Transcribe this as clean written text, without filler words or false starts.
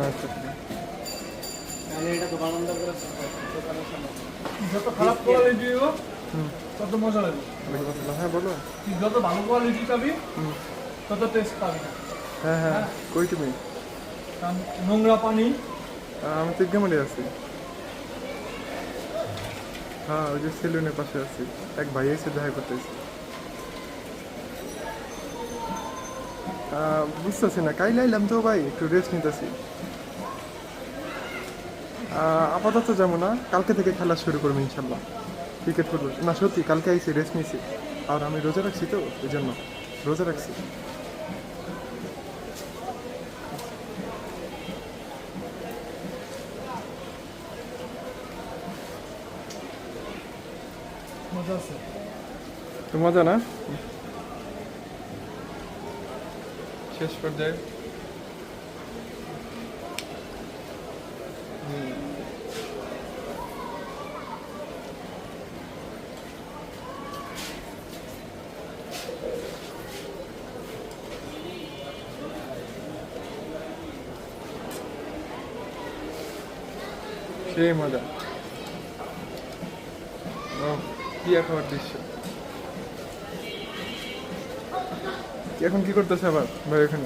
আচ্ছা ঠিক আছে। যত খারাপ কোয়ালিটি হোক হুম, তত মজা লাগবে। ওয়ালাইকুম আসসালাম। হ্যাঁ বলো। তুই যত ভালো কোয়ালিটি পাবি হুম, তত টেস্ট পাবি না। হ্যাঁ হ্যাঁ, হ্যাঁ। কই তুমি? কারণ নোংরা পানি। আমি চিগনামারি আছি। হ্যাঁ, ওই যে সেলুনের পাশে আছি। এক ভাই এসে দেখা করতেছি। বুঝতেছি না, কাইলে আইলাম তো ভাই, একটু রেস্ট নিতেছি। আপাতত যাবো না, কালকে থেকে খেলা শুরু করবো ইনশাল্লাহ। ক্রিকেট ফুটবল না, সত্যি কালকে আইসি, রেস্ট নিয়েছি। আর আমি রোজা রাখছি তো, এই জন্য রোজা রাখছি। মজা আছে। তো মজা না? শেষ পর্যায়ে সেই মজা। ও, কি খাওয়ার দৃশ্য। এখন কি করতেছে আবার ভাই এখানে?